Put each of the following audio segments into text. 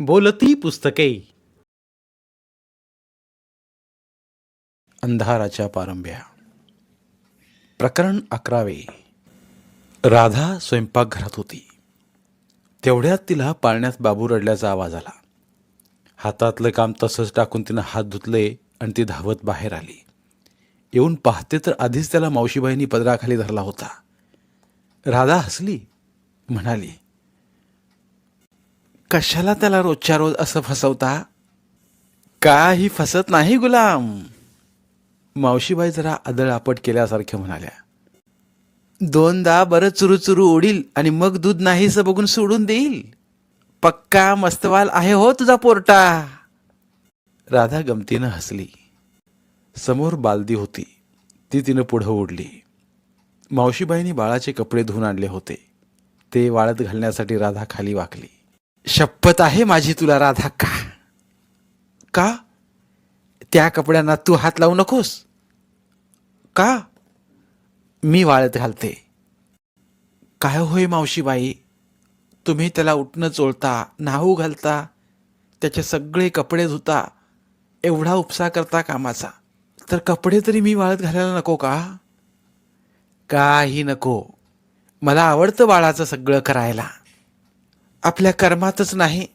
बोलती पुस्तके. अंधाराच्या पारंब्या. प्रकरण 11. राधा स्वयंपाकघरात होती. तेवढ्यात तिला पाळण्यात बाबू रडल्याचा आवाज आला. हातातलं काम तसंच टाकून तिनं हात धुतले आणि ती धावत बाहेर आली. येऊन पाहते तर आधीच त्याला मावशीबाईंनी पदराखाली धरला होता. राधा हसली, म्हणाली, कशाला त्याला रोजच्या रोज असं फसवता? काही फसत नाही गुलाम. मावशीबाई जरा आदळआपट केल्यासारख्या म्हणाल्या. दोनदा बरं चुरू ओढील आणि मग दूध नाहीसं बघून सोडून देईल. पक्का मस्तवाल आहे हो तुझा पोरटा. राधा गमतीनं हसली. समोर बालदी होती, ती तिनं पुढं ओढली. मावशीबाईंनी बाळाचे कपडे धुवून आणले होते, ते वाळत घालण्यासाठी राधा खाली वाकली. शपथ आहे माझी तुला राधा. का? त्या कपड्यांना तू हात लावू नकोस. का? मी वाळत घालते. काय होय मावशीबाई, तुम्ही त्याला उठणं चोळता, न्हाऊ घालता, त्याचे सगळे कपडे धुता, एवढा उपसा करता कामाचा, तर कपडे तरी मी वाळत घालायला नको का? काही नको. मला आवडतं बाळाचं सगळं करायला. आपल्या कर्मातच नाही,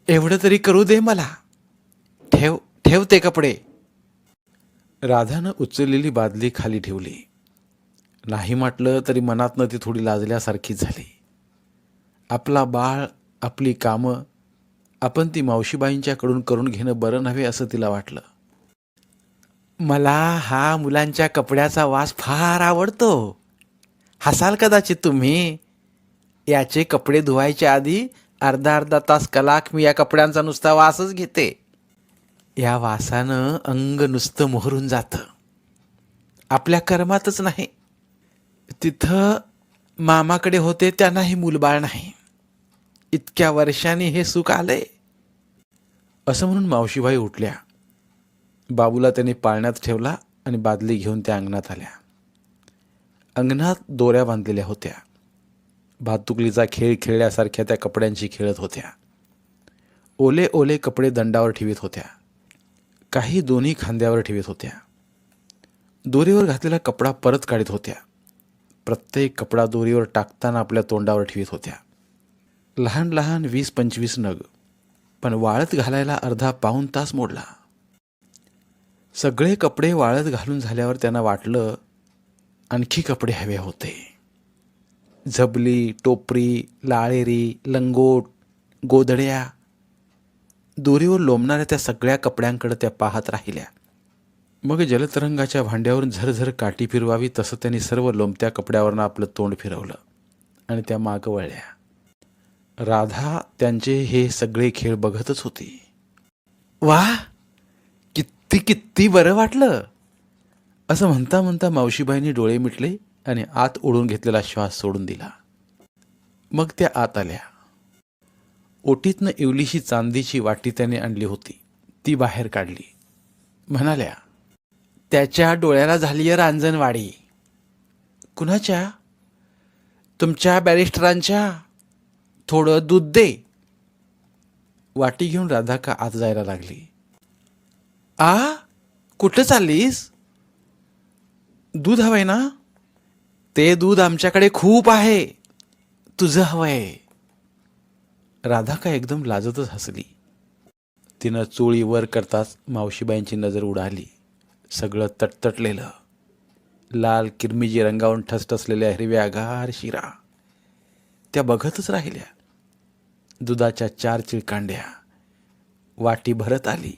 एवढं तरी करू दे मला. ठेव ते कपडे. राधानं उचललेली बादली खाली ठेवली. नाही म्हटलं तरी मनातनं ती थोडी लाजल्यासारखीच झाली. आपला बाळ, आपली कामं आपण ती मावशीबाईंच्याकडून करून घेणं बरं नव्हे असं तिला वाटलं. मला हा मुलांच्या कपड्याचा वास फार आवडतो. हसाल कदाचित तुम्ही. याचे कपडे धुवायच्या आधी अर्धा तास कलाक मी या कपड्यांचा नुसता वासच घेते. या वासानं अंग नुसतं मोहरून जातं. आपल्या कर्मातच नाही. तिथं मामाकडे होते त्यांनाही मूलबाळ नाही. इतक्या वर्षांनी हे सुख आलंय. असं म्हणून मावशीबाई उठल्या. बाबूला त्यांनी पाळण्यात ठेवला आणि बादली घेऊन त्या अंगणात आल्या. अंगणात दोऱ्या बांधलेल्या होत्या. भातुकलीचा खेळ खेळल्यासारख्या त्या कपड्यांची खेळत होत्या. ओले ओले कपडे दंडावर ठेवीत होत्या. काही दोन्ही खांद्यावर ठेवीत होत्या. दोरीवर घातलेला कपडा परत काढीत होत्या. प्रत्येक कपडा दोरीवर टाकताना आपल्या तोंडावर ठेवीत होत्या. लहान लहान 20-25 नग, पण वाळत घालायला अर्धा पाऊण तास मोडला. सगळे कपडे वाळत घालून झाल्यावर त्यांना वाटलं आणखी कपडे हवे होते. झबली, टोपरी, लाळेरी, लंगोट, गोधड्या, दोरीवर लोंबणाऱ्या त्या सगळ्या कपड्यांकडे त्या पाहत राहिल्या. मग जलतरंगाच्या भांड्यावरून झरझर काठी फिरवावी तसं त्यांनी सर्व लोंबत्या कपड्यावरनं आपलं तोंड फिरवलं आणि त्या मागं वळल्या. राधा त्यांचे हे सगळे खेळ बघतच होती. वाह, किती बरं वाटलं, असं म्हणता म्हणता मावशीबाईंनी डोळे मिटले आणि आत ओढून घेतलेला श्वास सोडून दिला. मग त्या आत आल्या. ओटीतनं इवलीशी चांदीची वाटी त्याने आणली होती, ती बाहेर काढली. म्हणाल्या, त्याच्या डोळ्याला झालीय रांजणवाडी. कुणाच्या? तुमच्या बॅरिस्टरांच्या. थोडं दूध दे. वाटी घेऊन राधा का आत जायला लागली. कुठं चाललीस? दूध हवंय ना? ते दूध आमच्याकडे खूप आहे, तुझं हवंय. राधा का एकदम लाजतच हसली. तिनं चोळी वर करताच मावशीबाईंची नजर उडाली. सगळं तटतटलेलं, लाल किरमिजी रंगावून ठसठसलेल्या हिरव्यागार शिरा त्या बघतच राहिल्या. दुधाच्या 4 चिळकांड्या. वाटी भरत आली.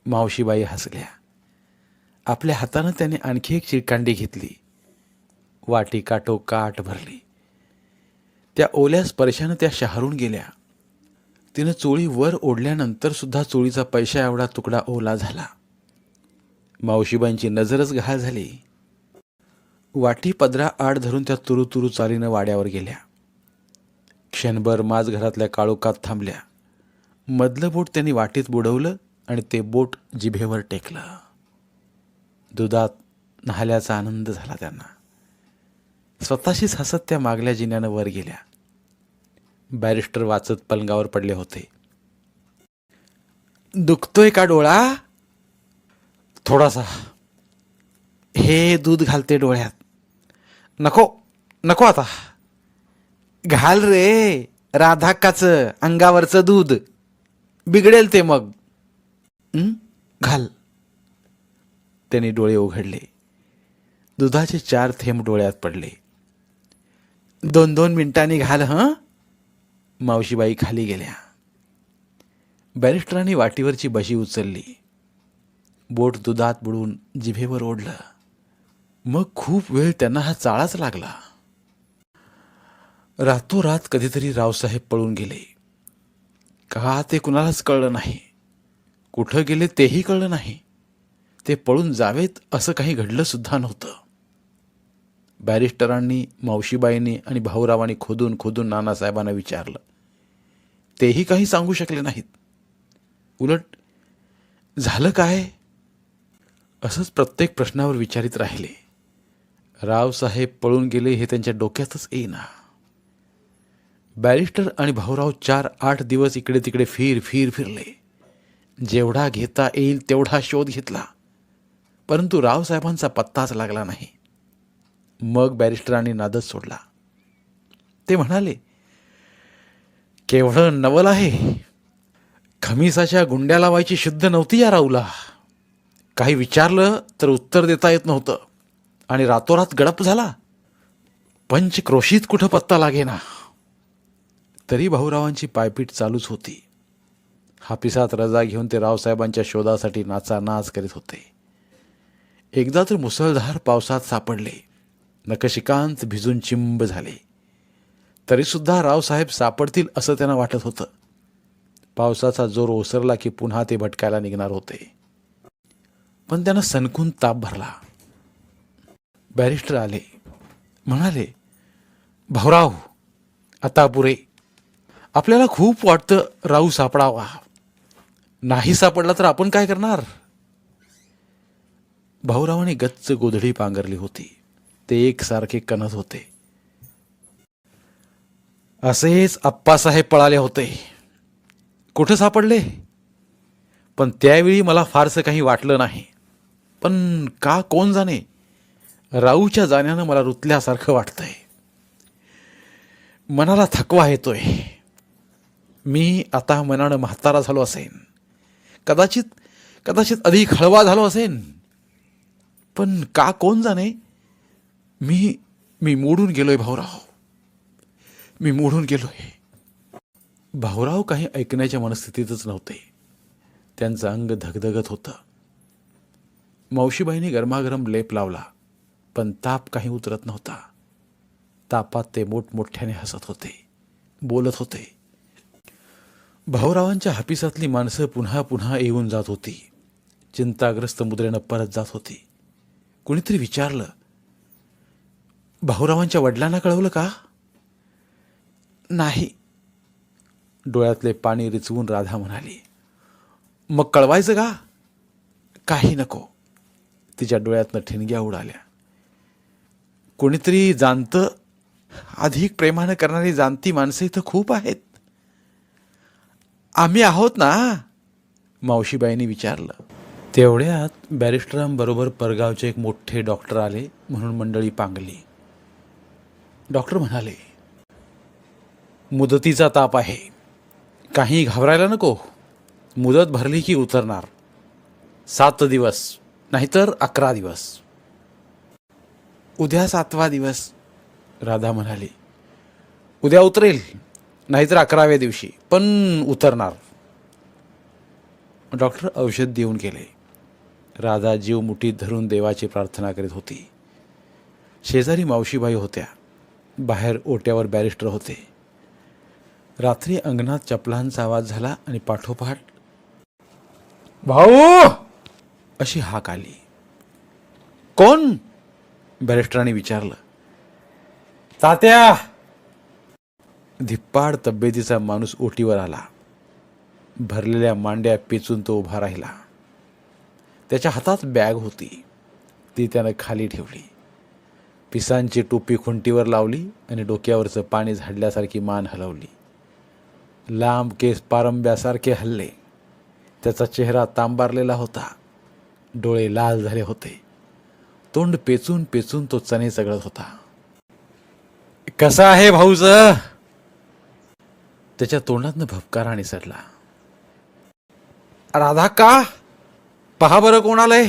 मावशीबाई हसल्या. आपल्या हातानं त्याने आणखी एक चिळकांडी घेतली. वाटी काठोकाठ भरली. त्या ओल्या स्पर्शानं त्या शहारून गेल्या. तिनं चोळी वर ओढल्यानंतर सुद्धा चोळीचा पैशा एवढा तुकडा ओला झाला. मावशीबाईंची नजरच घाळ झाली. वाटी पदरा आड धरून त्या तुरुतुरू चालीनं वाड्यावर गेल्या. क्षणभर माझघरातल्या काळोखात थांबल्या. मधलं बोट त्यांनी वाटीत बुडवलं आणि ते बोट जिभेवर टेकलं. दुधात न्हाल्याचा आनंद झाला त्यांना. स्वतःशीच हसत त्या मागल्या जिन्यानं वर गेल्या. बॅरिस्टर वाचत पलंगावर पडले होते. दुखतोय का डोळा? थोडासा. हे दूध घालते डोळ्यात. नको नको आता. घाल रे, राधाक्काचं अंगावरचं दूध, बिघडेल ते मग. घाल. त्याने डोळे उघडले. दुधाचे 4 थेंब डोळ्यात पडले. 2-2 मिनिटांनी घाल हं. मावशीबाई खाली गेल्या. बॅरिस्टरांनी वाटीवरची बशी उचलली. बोट दुधात बुडून जिभेवर ओढलं. मग खूप वेळ त्यांना हा चाळाच लागला. रातोरात कधीतरी रावसाहेब पळून गेले. का ते कुणालाच कळलं नाही. कुठं गेले तेही कळलं नाही. ते पळून जावेत असं काही घडलं सुद्धा नव्हतं. बॅरिस्टरांनी, मावशीबाईंनी आणि भाऊरावांनी खोदून खोदून नानासाहेबांना विचारलं. तेही काही सांगू शकले नाहीत. उलट झालं काय असंच प्रत्येक प्रश्नावर विचारित राहिले. रावसाहेब पळून गेले हे त्यांच्या डोक्यातच येईना. बॅरिस्टर आणि भाऊराव 4-8 दिवस इकडे तिकडे फिरले. जेवढा घेता येईल तेवढा शोध घेतला, परंतु रावसाहेबांचा पत्ताच लागला नाही. मग बॅरिस्टरांनी नादच सोडला. ते म्हणाले, केवढं नवल आहे. खमिसाच्या गुंड्या लावायची शुद्ध नव्हती या राऊला. काही विचारलं तर उत्तर देता येत नव्हतं आणि रातोरात गडप झाला. पंचक्रोशीत कुठं पत्ता लागेना. तरी भाऊरावांची पायपीट चालूच होती. हापिसात रजा घेऊन ते रावसाहेबांच्या शोधासाठी नाचानाच करीत होते. एकदा तर मुसळधार पावसात सापडले. नखशिकांत भिजून चिंब झाले. तरीसुद्धा रावसाहेब सापडतील असं त्यांना वाटत होतं. पावसाचा जोर ओसरला की पुन्हा ते भटकायला निघणार होते. पण त्यांना सणकून ताप भरला. बॅरिस्टर आले. म्हणाले, भाऊराव आता पुरे. आपल्याला खूप वाटतं राहू सापडावा. नाही सापडला तर आपण काय करणार? भाऊरावांनी गच्च गोधडी पांघरली होती. ते एकसारखे कणत होते. असेच आप्पासाहेब पळाले होते. कुठं सापडले? पण त्यावेळी मला फारसं काही वाटलं नाही. पण का कोण जाणे, राऊच्या जाण्यानं मला रुतल्यासारखं वाटतंय. मनाला थकवा येतोय. मी आता मनानं म्हातारा झालो असेन. कदाचित अधिक हळवा झालो असेन. पण का कोण जाणे, मी मोडून गेलोय भाऊराव. मी मोडून गेलोय. भाऊराव काही ऐकण्याच्या मनस्थितीतच नव्हते. त्यांचं अंग धगधगत होतं. मावशीबाईंनी गरमागरम लेप लावला, पण ताप काही उतरत नव्हता. तापात ते मोठमोठ्याने हसत होते, बोलत होते. भाऊरावांच्या हापिसातली माणसं पुन्हा पुन्हा येऊन जात होती. चिंताग्रस्त मुद्रेनं परत जात होती. कुणीतरी विचारलं, भाऊरावांच्या वडिलांना कळवलं का? नाही. डोळ्यातले पाणी रिचवून राधा म्हणाली, मग कळवायचं का? काही नको. तिच्या डोळ्यातनं ठिणग्या उडाल्या. कोणीतरी जाणतं, अधिक प्रेमानं करणारी जाणती माणसं इथं खूप आहेत. आम्ही आहोत ना? मावशीबाईंनी विचारलं. तेवढ्यात बॅरिस्टरांबरोबर परगावचे एक मोठे डॉक्टर आले म्हणून मंडळी पांगली. डॉक्टर म्हणाले, मुदतीचा ताप आहे. काही घाबरायला नको. मुदत भरली की उतरणार. 7 दिवस नाहीतर 11 दिवस. उद्या 7वा दिवस, राधा म्हणाली. उद्या उतरेल, नाहीतर 11व्या दिवशी, पण उतरणार. डॉक्टर औषध देऊन गेले. राधा जीव मुठीत धरून देवाची प्रार्थना करीत होती. शेजारी मावशीबाई होत्या. बाहेर ओट्यावर बॅरिस्टर होते. रात्री अंगणात चपलांचा आवाज झाला आणि पाठोपाठ भाऊ अशी हाक आली. कोण? बॅरिस्टरांनी विचारलं. तात्या. धिप्पाड तब्येतीचा माणूस ओटीवर आला. भरलेल्या मांड्या पेचून तो उभा राहिला. त्याच्या हातात बॅग होती. ती त्यानं खाली ठेवली. पिसांची टोपी खुंटीवर लावली आणि डोक्यावरचं पाणी झाडल्यासारखी मान हलवली. लांब केस पारंब्यासारखे हल्ले. त्याचा चेहरा तांबारलेला होता, डोळे लाल झाले होते, तोंड पेचून पेचून तो चणे चगळत होता. कसा आहे भाऊज? त्याच्या तोंडातनं भपकारा निसटला. राधा का? पहा बरं कोण आलंय,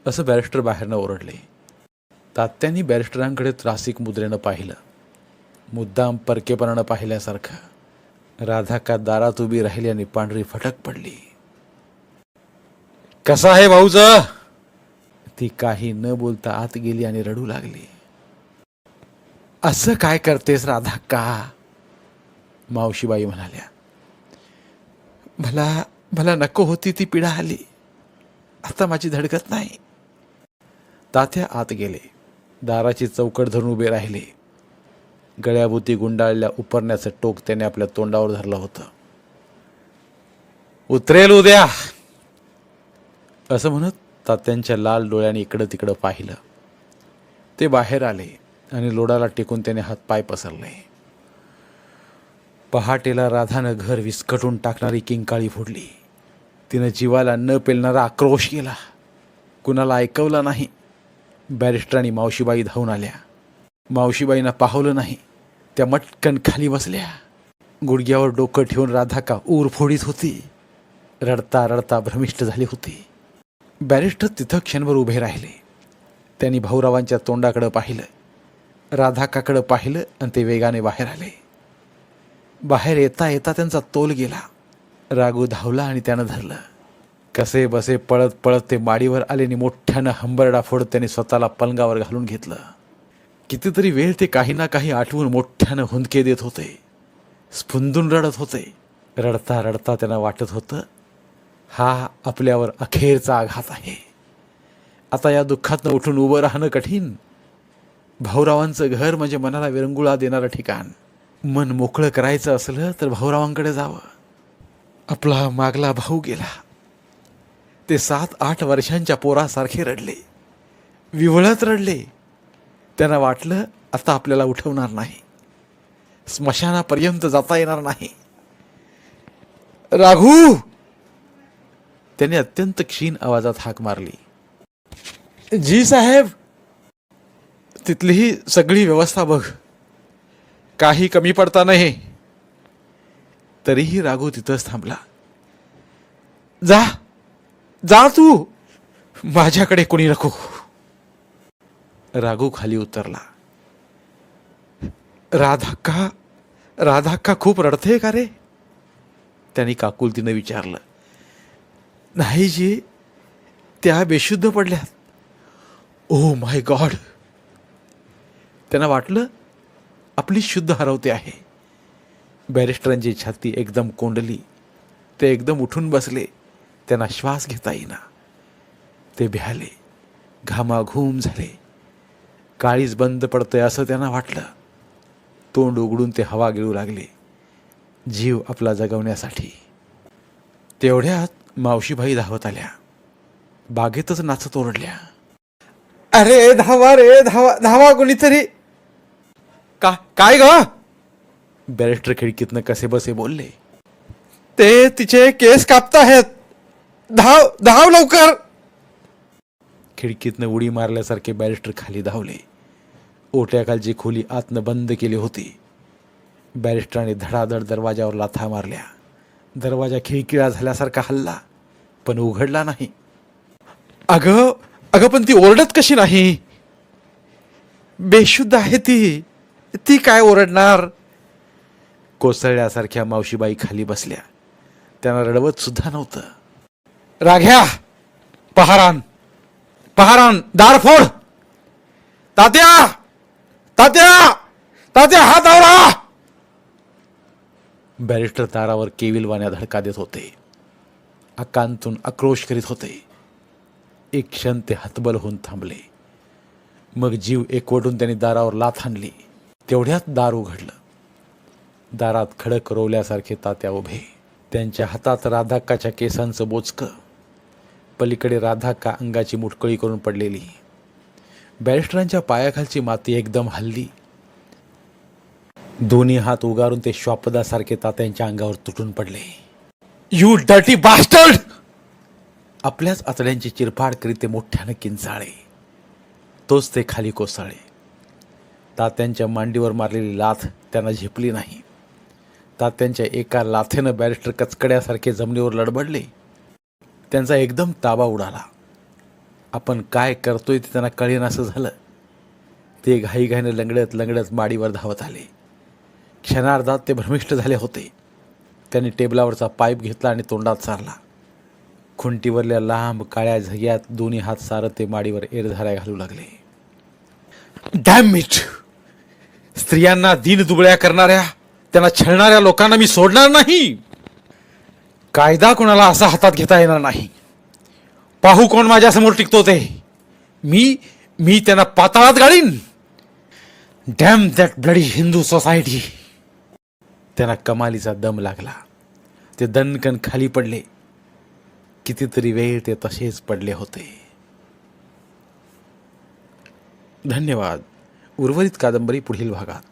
असं बॅरिस्टर बाहेरनं ओरडले. तात्यांनी बॅरिस्टरांकडे त्रासिक मुद्रेनं पाहिलं, मुद्दाम परकेपणानं पाहिल्यासारखं. राधा का दारात उभी राहिली आणि पांढरी फटक पडली. कसा आहे भाऊज? ती काही न बोलता आत गेली आणि रडू लागली. असं काय करतेस राधा का? मावशीबाई म्हणाल्या. मला नको होती ती पिढा आली, आता माझी धडकत नाही. तात्या आत गेले, दाराची चौकट धरून उभे राहिले. गळ्याभोवती गुंडाळलेल्या उपरण्याचं टोक त्याने आपल्या तोंडावर धरलं होतं. उतरेल उद्या, असं म्हणत तात्यांच्या लाल डोळ्याने इकडं तिकडं पाहिलं. ते बाहेर आले आणि लोडाला टेकून त्याने हातपाय पसरले. पहाटेला राधानं घर विस्कटून टाकणारी किंकाळी फोडली. तिनं जीवाला न पेलणारा आक्रोश केला. कुणाला ऐकवलं नाही. बॅरिस्टरांनी मावशीबाई धावून आल्या. मावशीबाईंना पाहवलं नाही. त्या मटकन खाली बसल्या. गुडघ्यावर डोकं ठेवून राधा का ऊर फोडीत होती. रडता रडता भ्रमिष्ट झाली होती. बॅरिस्टर तिथं क्षणभर उभे राहिले. त्यांनी भाऊरावांच्या तोंडाकडं पाहिलं, राधाकाकडं पाहिलं आणि ते वेगाने बाहेर आले. बाहेर येता येता त्यांचा तोल गेला. राघू धावला आणि त्यानं धरलं. कसे बसे पळत पळत ते माडीवर आले आणि मोठ्यानं हंबरडा फोडत त्यांनी स्वतःला पलंगावर घालून घेतलं. कितीतरी वेळ ते काही ना काही आठवून मोठ्यानं हुंदके देत होते, स्फुंदून रडत होते. रडता रडता त्यांना वाटत होतं, हा आपल्यावर अखेरचा आघात आहे. आता या दुःखातनं उठून उभं राहणं कठीण. भाऊरावांचं घर म्हणजे मनाला विरंगुळा देणारं ठिकाण. मन मोकळं करायचं असलं तर भाऊरावांकडे जावं. आपला मागला भाऊ गेला. ते 7-8 वर्षांच्या पोरासारखे रडले, विवळत रडले. त्यांना वाटलं आता आपल्याला उठवणार नाही, स्मशानापर्यंत जाता येणार नाही. राघू, त्याने अत्यंत क्षीण आवाजात हाक मारली. जी साहेब. तिथलीही सगळी व्यवस्था बघ, काही कमी पडता नाही. तरीही राघू तिथंच थांबला. जा जा तू, माझ्याकडे कोणी नको. राघू खाली उतरला. राधा खूप रडते का रे? त्यांनी काकुलतीनं विचारलं. नाही जी, त्या बेशुद्ध पडल्यात. Oh my God. त्यांना वाटलं आपली शुद्ध हरवते आहे. बॅरिस्टरांची छाती एकदम कोंडली. ते एकदम उठून बसले. त्यांना श्वास घेता येईना. ते भ्याले, घामाघूम झाले. काळीज बंद पडतंय असं त्यांना वाटलं. तोंड उघडून ते हवा गिळू लागले, जीव आपला जगवण्यासाठी. तेवढ्यात मावशीबाई धावत आल्या. बागेतच नाचत ओरडल्या. अरे धावा रे, धावा धावा कोणीतरी. काय ग? बॅरिस्टर खिडकीतनं कसे बसे बोलले. ते तिचे केस कापताहेत, धाव धाव लवकर. खिडकीतनं उडी मारल्यासारखे बॅरिस्टर खाली धावले. ओट्याखालची खोली आतनं बंद केली होती. बॅरिस्टरांनी धडाधड दरवाजावर लाथा मारल्या. दरवाजा खिळखिळा झाल्यासारखा हल्ला, पण उघडला नाही. अगं पण ती ओरडत कशी नाही? बेशुद्ध आहे ती काय ओरडणार? कोसळल्यासारख्या मावशीबाई खाली बसल्या. त्यांना रडवत सुद्धा नव्हतं. राघ्या, पहारान दार फोड. तात्या तात्या तात्या, हात आवरा. बॅरिस्टर दारावर केविलवाण्या धडका देत होते. अकांतून आक्रोश करीत होते. एक क्षण ते हतबल होऊन थांबले. मग जीव एकवटून त्यांनी दारावर लाथ आणली. तेवढ्यात दार उघडलं. दारात खडक रोवल्यासारखे तात्या उभे. त्यांच्या हातात राधाक्काच्या केसांचं बोचकं. पलीकडे राधाक्का अंगाची मुटकळी करून पडलेली. बॅरिस्टरांच्या पायाखालची माती एकदम हलली. दोन्ही हात उगारून ते श्वापदासारखे तात्यांच्या अंगावर तुटून पडले. You dirty bastard! आपल्याच आतड्यांची चिरफाड करीत ते मोठ्यानं किंचाळे. तोच ते खाली कोसळले. तात्यांच्या मांडीवर मारलेली लाथ त्यांना झेपली नाही. तात्यांच्या एका लाथेनं बॅरिस्टर कचकड्यासारखे जमिनीवर लडबडले. त्यांचा एकदम ताबा उडाला. आपण काय करतोय ते त्यांना कळेनासं झालं. ते घाईघाईनं लंगडत लंगडत माडीवर धावत आले. क्षणार्धात ते भ्रमिष्ठ झाले होते. त्यांनी टेबलावरचा पाईप घेतला आणि तोंडात सारला. खुंटीवरल्या लांब काळ्या झग्यात दोन्ही हात सारत ते माडीवर एरझाऱ्या घालू लागले. Dam it! स्त्रियांना दीनदुबळ्या करणाऱ्या, त्यांना छळणाऱ्या लोकांना मी सोडणार नाही. कायदा कोणाला असा हातात घेता येणार नाही. पाहू कोण माझ्यासमोर टिकतो ते. मी त्यांना पाताळात गाडीन. Damn that bloody Hindu society! त्यांना कमालीचा दम लागला. ते दणकन खाली पडले. कितीतरी वेळ ते तसेच पडले होते. धन्यवाद. उर्वरित कादंबरी पुढील भागात.